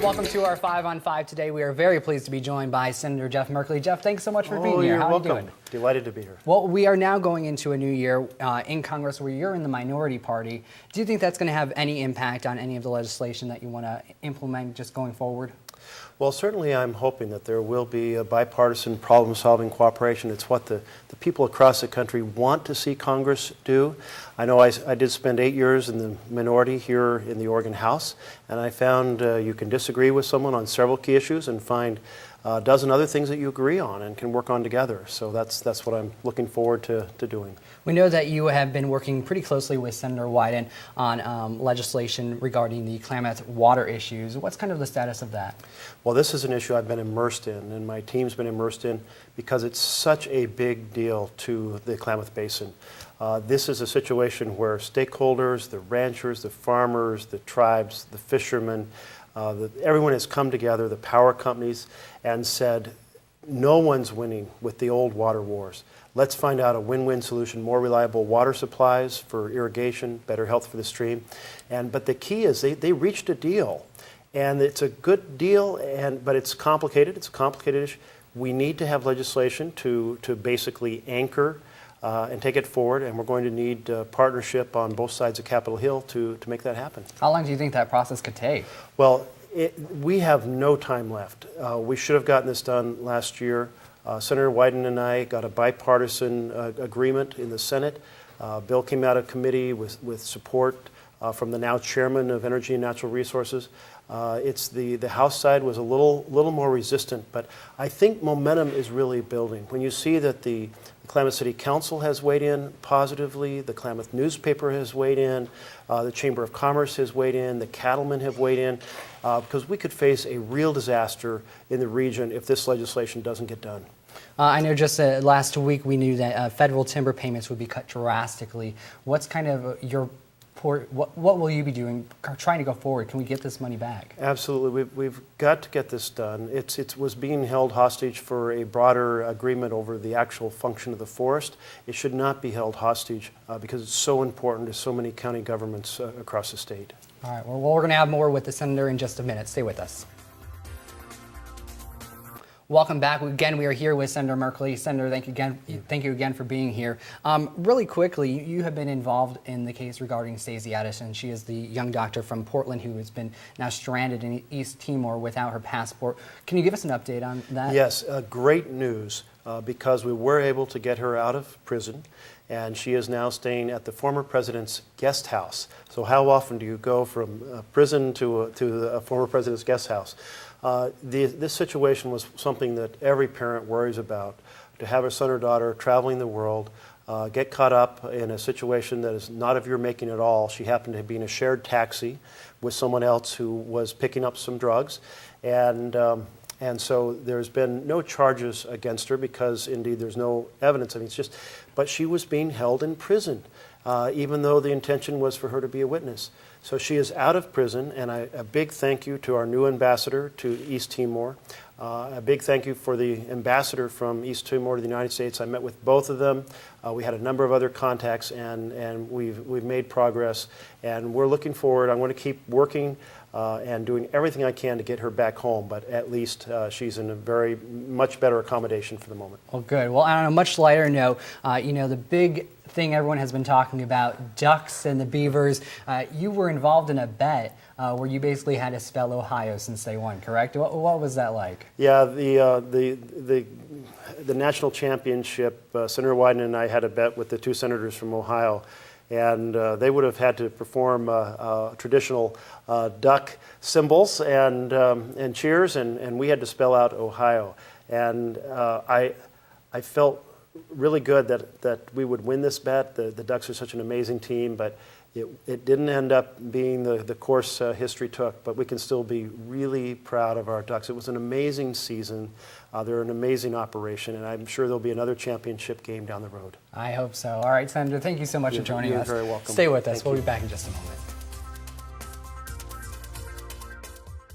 Welcome to our 5 on 5 today. We are very pleased to be joined by Senator Jeff Merkley. Jeff, thanks so much for being here. How are you doing? Delighted to be here. Well, we are now going into a new year in Congress where you're in the minority party. Do you think that's going to have any impact on any of the legislation that you want to implement just going forward? Well, certainly I'm hoping that there will be a bipartisan problem-solving cooperation. It's what the people across the country want to see Congress do. I know I did spend 8 years in the minority here in the Oregon House, and I found you can disagree with someone on several key issues and find a dozen other things that you agree on and can work on together. So that's what I'm looking forward to doing. We know that you have been working pretty closely with Senator Wyden on legislation regarding the Klamath water issues. What's kind of the status of that? Well, this is an issue I've been immersed in, and my team's been immersed in because it's such a big deal to the Klamath Basin. This is a situation where stakeholders, the ranchers, the farmers, the tribes, the fishermen, everyone has come together, the power companies, and said, no one's winning with the old water wars. Let's find out a win-win solution, more reliable water supplies for irrigation, better health for the stream. But the key is they reached a deal. And it's a good deal, but it's complicated. It's a complicated issue. We need to have legislation to basically anchor and take it forward, and we're going to need partnership on both sides of Capitol Hill to make that happen. How long do you think that process could take? Well, we have no time left. We should have gotten this done last year. Senator Wyden and I got a bipartisan agreement in the Senate. Bill came out of committee with support from the now chairman of Energy and Natural Resources. It's the House side was a little more resistant, but I think momentum is really building. When you see that the Klamath City Council has weighed in positively, the Klamath newspaper has weighed in, the Chamber of Commerce has weighed in, the cattlemen have weighed in, because we could face a real disaster in the region if this legislation doesn't get done. I know just last week we knew that federal timber payments would be cut drastically. What's kind of your what will you be doing, trying to go forward? Can we get this money back? Absolutely. We've got to get this done. It was being held hostage for a broader agreement over the actual function of the forest. It should not be held hostage because it's so important to so many county governments across the state. All right. Well, we're going to have more with the senator in just a minute. Stay with us. Welcome back. Again, we are here with Senator Merkley. Senator, thank you again for being here. Really quickly, you have been involved in the case regarding Stacey Addison. She is the young doctor from Portland who has been now stranded in East Timor without her passport. Can you give us an update on that? Yes, great news because we were able to get her out of prison, and she is now staying at the former president's guest house. So how often do you go from prison to a former president's guest house? This situation was something that every parent worries about, to have a son or daughter traveling the world, get caught up in a situation that is not of your making at all. She happened to be in a shared taxi with someone else who was picking up some drugs, and so there's been no charges against her because indeed there's no evidence. I mean, but she was being held in prison, even though the intention was for her to be a witness. So she is out of prison, and a big thank you to our new ambassador to East Timor. A big thank you for the ambassador from East Timor to the United States. I met with both of them. We had a number of other contacts, and we've made progress. And we're looking forward. I'm going to keep working and doing everything I can to get her back home. But at least she's in a very much better accommodation for the moment. Well, good. Well, on a much lighter note, the big thing everyone has been talking about, ducks and the beavers. You were involved in a bet where you basically had to spell Ohio since they won, correct? What was that like? Yeah, the national championship, Senator Wyden and I had a bet with the two senators from Ohio, and they would have had to perform traditional duck symbols and cheers, and we had to spell out Ohio. And I felt really good that we would win this bet. The Ducks are such an amazing team, but it didn't end up being the course history took, but we can still be really proud of our Ducks. It was an amazing season. They're an amazing operation, and I'm sure there'll be another championship game down the road. I hope so. All right, Senator, thank you so much for joining us. You're very welcome. Stay with us. We'll be back in just a moment.